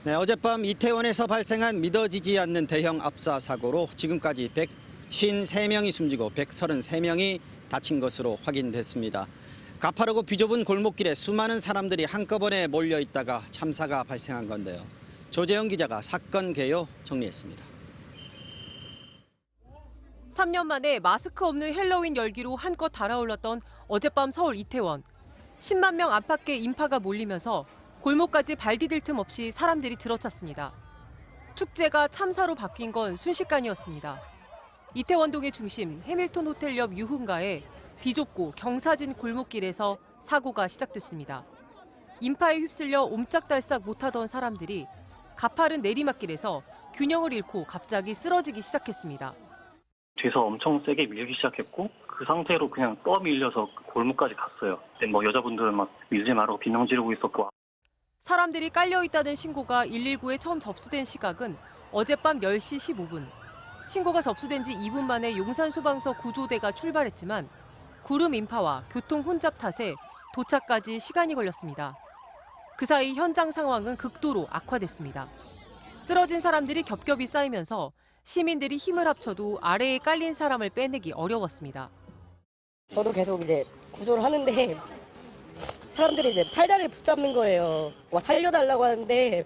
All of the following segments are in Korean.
네, 어젯밤 이태원에서 발생한 믿어지지 않는 대형 압사 사고로 지금까지 153명이 숨지고 133명이 다친 것으로 확인됐습니다. 가파르고 비좁은 골목길에 수많은 사람들이 한꺼번에 몰려 있다가 참사가 발생한 건데요. 조재영 기자가 사건 개요 정리했습니다. 3년 만에 마스크 없는 헬로윈 열기로 한껏 달아올랐던 어젯밤 서울 이태원. 10만 명 안팎의 인파가 몰리면서 골목까지 발 디딜 틈 없이 사람들이 들어찼습니다. 축제가 참사로 바뀐 건 순식간이었습니다. 이태원동의 중심 해밀턴 호텔 옆 유흥가에 비좁고 경사진 골목길에서 사고가 시작됐습니다. 인파에 휩쓸려 옴짝달싹 못하던 사람들이 가파른 내리막길에서 균형을 잃고 갑자기 쓰러지기 시작했습니다. 뒤에서 엄청 세게 밀기 시작했고 그 상태로 그냥 떠밀려서 골목까지 갔어요. 여자분들은 막 밀지 말라고 비명 지르고 있었고. 사람들이 깔려있다는 신고가 119에 처음 접수된 시각은 어젯밤 10시 15분. 신고가 접수된 지 2분 만에 용산소방서 구조대가 출발했지만 구름 인파와 교통 혼잡 탓에 도착까지 시간이 걸렸습니다. 그 사이 현장 상황은 극도로 악화됐습니다. 쓰러진 사람들이 겹겹이 쌓이면서 시민들이 힘을 합쳐도 아래에 깔린 사람을 빼내기 어려웠습니다. 저도 계속 이제 구조를 하는데 사람들이 이제 팔다리를 붙잡는 거예요. 살려달라고 하는데.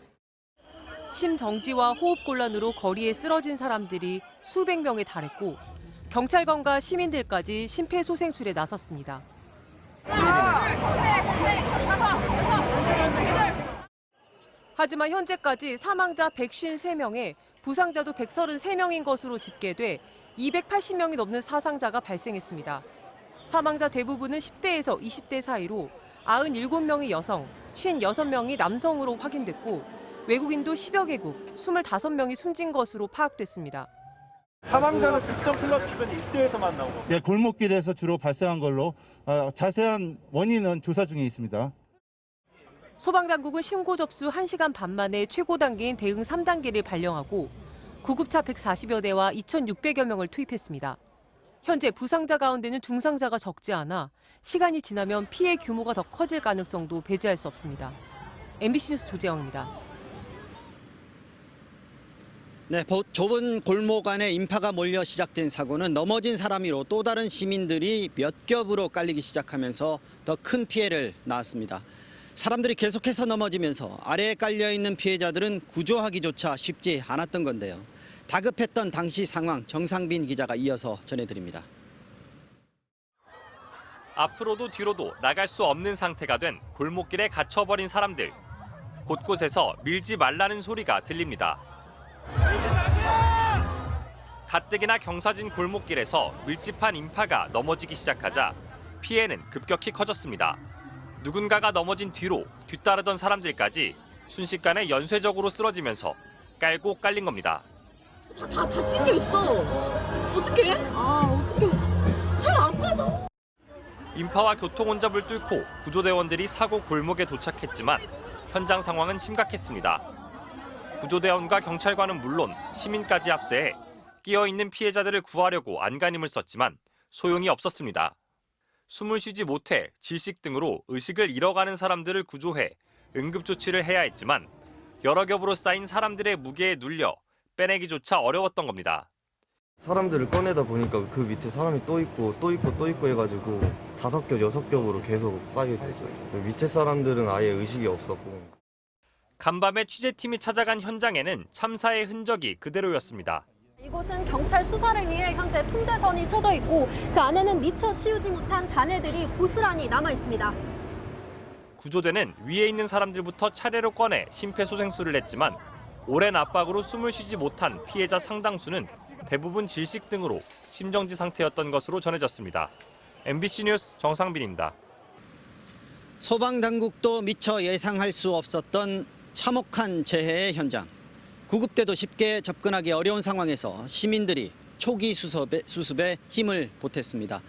심정지와 호흡곤란으로 거리에 쓰러진 사람들이 수백 명에 달했고 경찰관과 시민들까지 심폐소생술에 나섰습니다. 하지만 현재까지 사망자 153명에 부상자도 133명인 것으로 집계돼 280명이 넘는 사상자가 발생했습니다. 사망자 대부분은 10대에서 20대 사이로 97명이 여성, 56명이 남성으로 확인됐고 외국인도 10여 개국, 25명이 숨진 것으로 파악됐습니다. 사망자는 특정 클럽 주변 일대에서만 나오고. 네, 골목길에서 주로 발생한 걸로 자세한 원인은 조사 중에 있습니다. 소방당국은 신고 접수 1시간 반 만에 최고 단계인 대응 3단계를 발령하고 구급차 140여 대와 2,600여 명을 투입했습니다. 현재 부상자 가운데는 중상자가 적지 않아 시간이 지나면 피해 규모가 더 커질 가능성도 배제할 수 없습니다. MBC 뉴스 조재영입니다. 네, 좁은 골목 안에 인파가 몰려 시작된 사고는 넘어진 사람 위로 또 다른 시민들이 몇 겹으로 깔리기 시작하면서 더 큰 피해를 낳았습니다. 사람들이 계속해서 넘어지면서 아래에 깔려있는 피해자들은 구조하기조차 쉽지 않았던 건데요. 다급했던 당시 상황 정상빈 기자가 이어서 전해드립니다. 앞으로도 뒤로도 나갈 수 없는 상태가 된 골목길에 갇혀버린 사람들. 곳곳에서 밀지 말라는 소리가 들립니다. 가뜩이나 경사진 골목길에서 밀집한 인파가 넘어지기 시작하자 피해는 급격히 커졌습니다. 누군가가 넘어진 뒤로 뒤따르던 사람들까지 순식간에 연쇄적으로 쓰러지면서 깔고 깔린 겁니다. 다 찡겨 있어. 어떡해? 어떡해. 잘 안 빠져. 인파와 교통 혼잡을 뚫고 구조대원들이 사고 골목에 도착했지만 현장 상황은 심각했습니다. 구조대원과 경찰관은 물론 시민까지 합세해 끼어있는 피해자들을 구하려고 안간힘을 썼지만 소용이 없었습니다. 숨을 쉬지 못해 질식 등으로 의식을 잃어가는 사람들을 구조해 응급조치를 해야 했지만 여러 겹으로 쌓인 사람들의 무게에 눌려 빼내기조차 어려웠던 겁니다. 사람들을 꺼내다 보니까 그 밑에 사람이 또 있고 해가지고 5겹, 6겹으로 계속 쌓여져 있어요. 밑에 사람들은 아예 의식이 없었고. 간밤에 취재팀이 찾아간 현장에는 참사의 흔적이 그대로였습니다. 이곳은 경찰 수사를 위해 현재 통제선이 쳐져 있고 그 안에는 미처 치우지 못한 잔해들이 고스란히 남아 있습니다. 구조대는 위에 있는 사람들부터 차례로 꺼내 심폐소생술을 했지만 오랜 압박으로 숨을 쉬지 못한 피해자 상당수는 대부분 질식 등으로 심정지 상태였던 것으로 전해졌습니다. MBC 뉴스 정상빈입니다. 소방당국도 미처 예상할 수 없었던 참혹한 재해의 현장. 구급대도 쉽게 접근하기 어려운 상황에서 시민들이 초기 수습에 힘을 보탰습니다.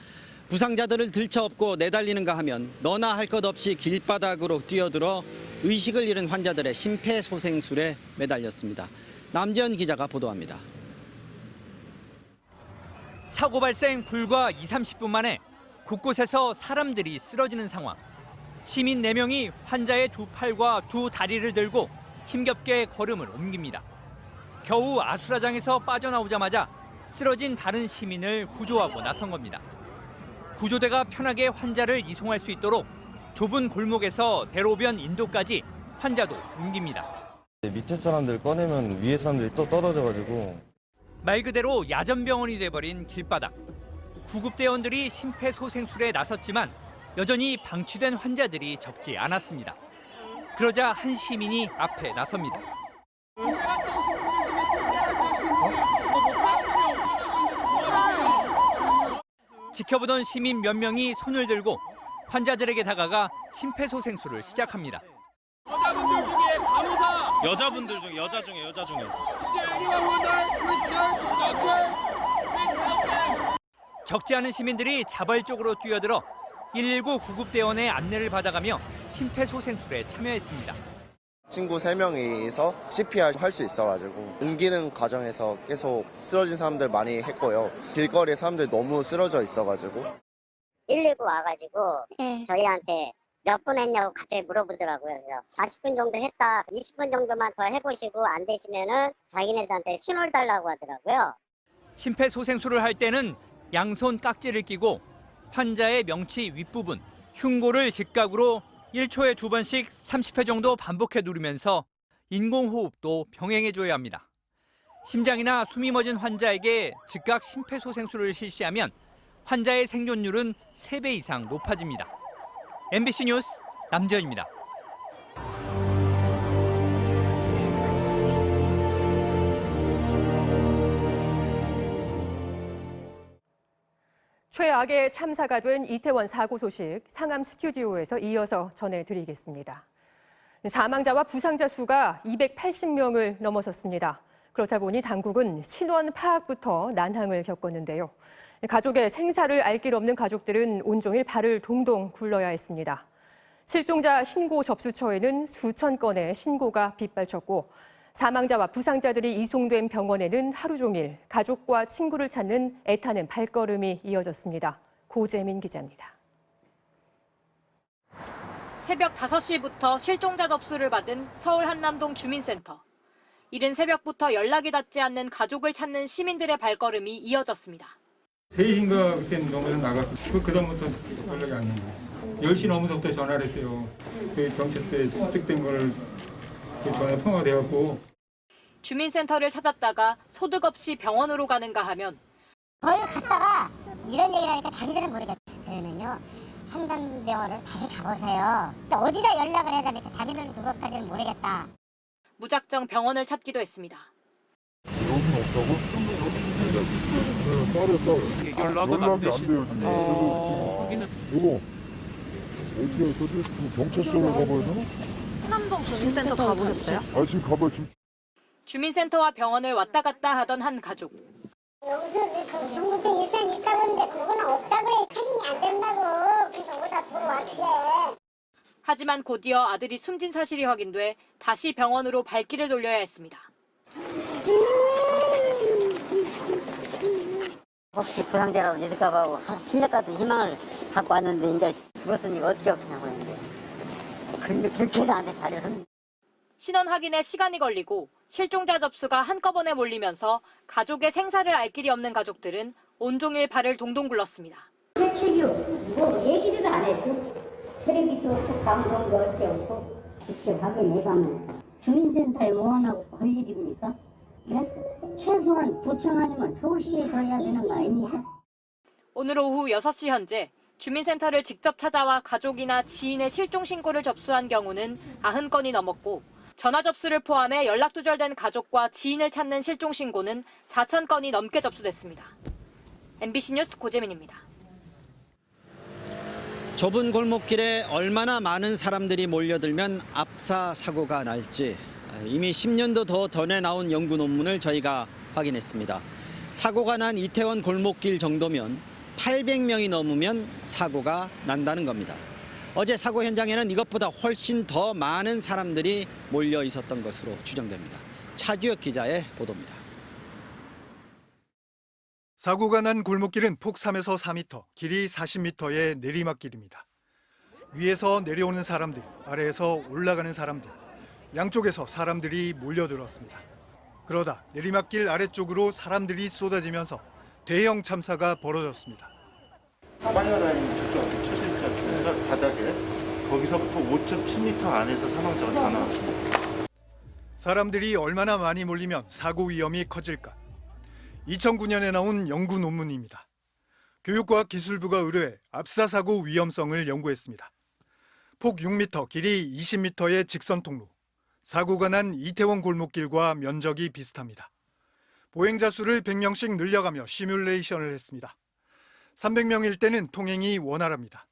부상자들을 들쳐업고 내달리는가 하면 너나 할 것 없이 길바닥으로 뛰어들어 의식을 잃은 환자들의 심폐소생술에 매달렸습니다. 남재현 기자가 보도합니다. 사고 발생 불과 20-30분 만에 곳곳에서 사람들이 쓰러지는 상황. 시민 4명이 환자의 두 팔과 두 다리를 들고 힘겹게 걸음을 옮깁니다. 겨우 아수라장에서 빠져나오자마자 쓰러진 다른 시민을 구조하고 나선 겁니다. 구조대가 편하게 환자를 이송할 수 있도록 좁은 골목에서 대로변 인도까지 환자도 옮깁니다. 밑에 사람들 꺼내면 위에 사람들이 또 떨어져가지고 말 그대로 야전병원이 돼버린 길바닥. 구급대원들이 심폐소생술에 나섰지만 여전히 방치된 환자들이 적지 않았습니다. 그러자 한 시민이 앞에 나섭니다. 지켜보던 시민 몇 명이 손을 들고 환자들에게 다가가 심폐소생술을 시작합니다. 여자분들 중에 간호사, 여자 중에. 적지 않은 시민들이 자발적으로 뛰어들어 119 구급대원의 안내를 받아가며 심폐소생술에 참여했습니다. 친구 3명이서 CPR 할 수 있어가지고 옮기는 과정에서 계속 쓰러진 사람들 많이 했고요. 길거리에 사람들이 너무 쓰러져 있어가지고 119 와가지고 저희한테 몇 분 했냐고 갑자기 물어보더라고요. 그래서 40분 정도 했다, 20분 정도만 더 해보시고 안 되시면은 자기네들한테 신호를 달라고 하더라고요. 심폐소생술을 할 때는 양손 깍지를 끼고 환자의 명치 윗부분, 흉골을 직각으로 1초에 2번씩 30회 정도 반복해 누르면서 인공호흡도 병행해줘야 합니다. 심장이나 숨이 멎은 환자에게 즉각 심폐소생술을 실시하면 환자의 생존율은 3배 이상 높아집니다. MBC 뉴스 남지현입니다. 최악의 참사가 된 이태원 사고 소식 상암 스튜디오에서 이어서 전해드리겠습니다. 사망자와 부상자 수가 280명을 넘어섰습니다. 그렇다 보니 당국은 신원 파악부터 난항을 겪었는데요. 가족의 생사를 알 길 없는 가족들은 온종일 발을 동동 굴러야 했습니다. 실종자 신고 접수처에는 수천 건의 신고가 빗발쳤고 사망자와 부상자들이 이송된 병원에는 하루 종일 가족과 친구를 찾는 애타는 발걸음이 이어졌습니다. 고재민 기자입니다. 새벽 5시부터 실종자 접수를 받은 서울 한남동 주민센터. 이른 새벽부터 연락이 닿지 않는 가족을 찾는 시민들의 발걸음이 이어졌습니다. 3시인가 그때 넘어서 나갔고 그다음부터 연락이 안 오고 10시 넘어서부터 전화를 했어요. 그 경찰서에 습득된 걸 전화 통화돼갖고 주민센터를 찾았다가 소득 없이 병원으로 가는가 하면 거기 갔다가 이런 얘기를 하니까 자기들은 모르겠어요. 그러면요 한남병원을 다시 가보세요. 어디다 연락을 해야 되니까 자기들은 그것까지는 모르겠다. 무작정 병원을 찾기도 했습니다. 여기는 없다고? 연락은 안 되시네요. 여기는 이거 어떻게 경찰서를 가봐야 되나? 한남동 주민센터 가보셨어요? 아 지금 가봐 지금. 주민센터와 병원을 왔다 갔다 하던 한 가족. 여기서 중국에 일산이 있다고 했는데 그거는 없다고 그래. 확인이 안 된다고. 그래서 오다 들어왔지. 하지만 곧이어 아들이 숨진 사실이 확인돼 다시 병원으로 발길을 돌려야 했습니다. 혹시 부상자라고 믿을까 봐 실력 같은 희망을 갖고 왔는데 이제 죽었으니까 어떻게 하냐고 이제. 근데 그렇게도 안 돼. 다리는. 신원 확인에 시간이 걸리고 실종자 접수가 한꺼번에 몰리면서 가족의 생사를 알 길이 없는 가족들은 온종일 발을 동동 굴렀습니다. 책이 없어. 뭐 얘기를 안 해줘. 텔레비도 없고 방송도 할 게 없고 직접 확인해가면서 주민센터에 모아놓고 할 일입니까? 네? 최소한 구청 아니면 서울시에서 해야 되는 거 아닙니까? 오늘 오후 6시 현재 주민센터를 직접 찾아와 가족이나 지인의 실종 신고를 접수한 경우는 90건이 넘었고 전화 접수를 포함해 연락 두절된 가족과 지인을 찾는 실종 신고는 4,000건이 넘게 접수됐습니다. MBC 뉴스 고재민입니다. 좁은 골목길에 얼마나 많은 사람들이 몰려들면 압사 사고가 날지 이미 10년도 더 전에 나온 연구 논문을 저희가 확인했습니다. 사고가 난 이태원 골목길 정도면 800명이 넘으면 사고가 난다는 겁니다. 어제 사고 현장에는 이것보다 훨씬 더 많은 사람들이 몰려 있었던 것으로 추정됩니다. 차주혁 기자의 보도입니다. 사고가 난 골목길은 폭 3에서 4m, 길이 40m의 내리막길입니다. 위에서 내려오는 사람들, 아래에서 올라가는 사람들, 양쪽에서 사람들이 몰려들었습니다. 그러다 내리막길 아래쪽으로 사람들이 쏟아지면서 대형 참사가 벌어졌습니다. 파이어라인 저쪽 쳐져 있지 않습니까? 바닥에. 거기서부터 5.7m 안에서 사망자가 다 나왔습니다. 사람들이 얼마나 많이 몰리면 사고 위험이 커질까? 2009년에 나온 연구 논문입니다. 교육과학기술부가 의뢰해 압사사고 위험성을 연구했습니다. 폭 6m, 길이 20m의 직선 통로. 사고가 난 이태원 골목길과 면적이 비슷합니다. 보행자 수를 100명씩 늘려가며 시뮬레이션을 했습니다. 300명일 때는 통행이 원활합니다.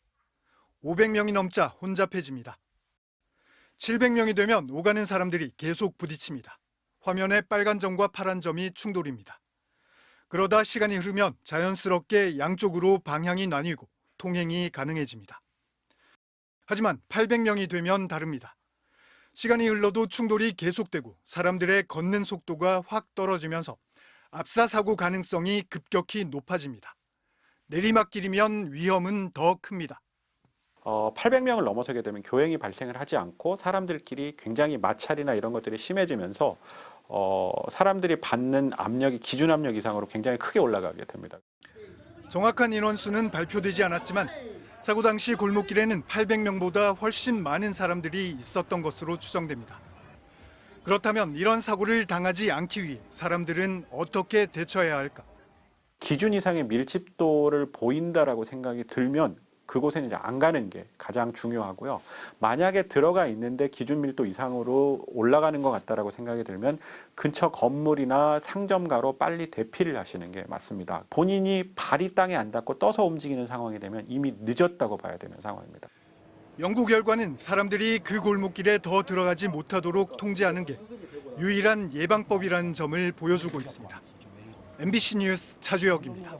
500명이 넘자 혼잡해집니다. 700명이 되면 오가는 사람들이 계속 부딪힙니다. 화면에 빨간 점과 파란 점이 충돌입니다. 그러다 시간이 흐르면 자연스럽게 양쪽으로 방향이 나뉘고 통행이 가능해집니다. 하지만 800명이 되면 다릅니다. 시간이 흘러도 충돌이 계속되고 사람들의 걷는 속도가 확 떨어지면서 압사사고 가능성이 급격히 높아집니다. 내리막길이면 위험은 더 큽니다. 800명을 넘어서게 되면 교행이 발생을 하지 않고 사람들끼리 굉장히 마찰이나 이런 것들이 심해지면서 사람들이 받는 압력이 기준 압력 이상으로 굉장히 크게 올라가게 됩니다. 정확한 인원수는 발표되지 않았지만 사고 당시 골목길에는 800명보다 훨씬 많은 사람들이 있었던 것으로 추정됩니다. 그렇다면 이런 사고를 당하지 않기 위해 사람들은 어떻게 대처해야 할까? 기준 이상의 밀집도를 보인다라고 생각이 들면 그곳에는 이제 안 가는 게 가장 중요하고요. 만약에 들어가 있는데 기준 밀도 이상으로 올라가는 것 같다라고 생각이 들면 근처 건물이나 상점가로 빨리 대피를 하시는 게 맞습니다. 본인이 발이 땅에 안 닿고 떠서 움직이는 상황이 되면 이미 늦었다고 봐야 되는 상황입니다. 연구 결과는 사람들이 그 골목길에 더 들어가지 못하도록 통제하는 게 유일한 예방법이라는 점을 보여주고 있습니다. MBC 뉴스 차주혁입니다.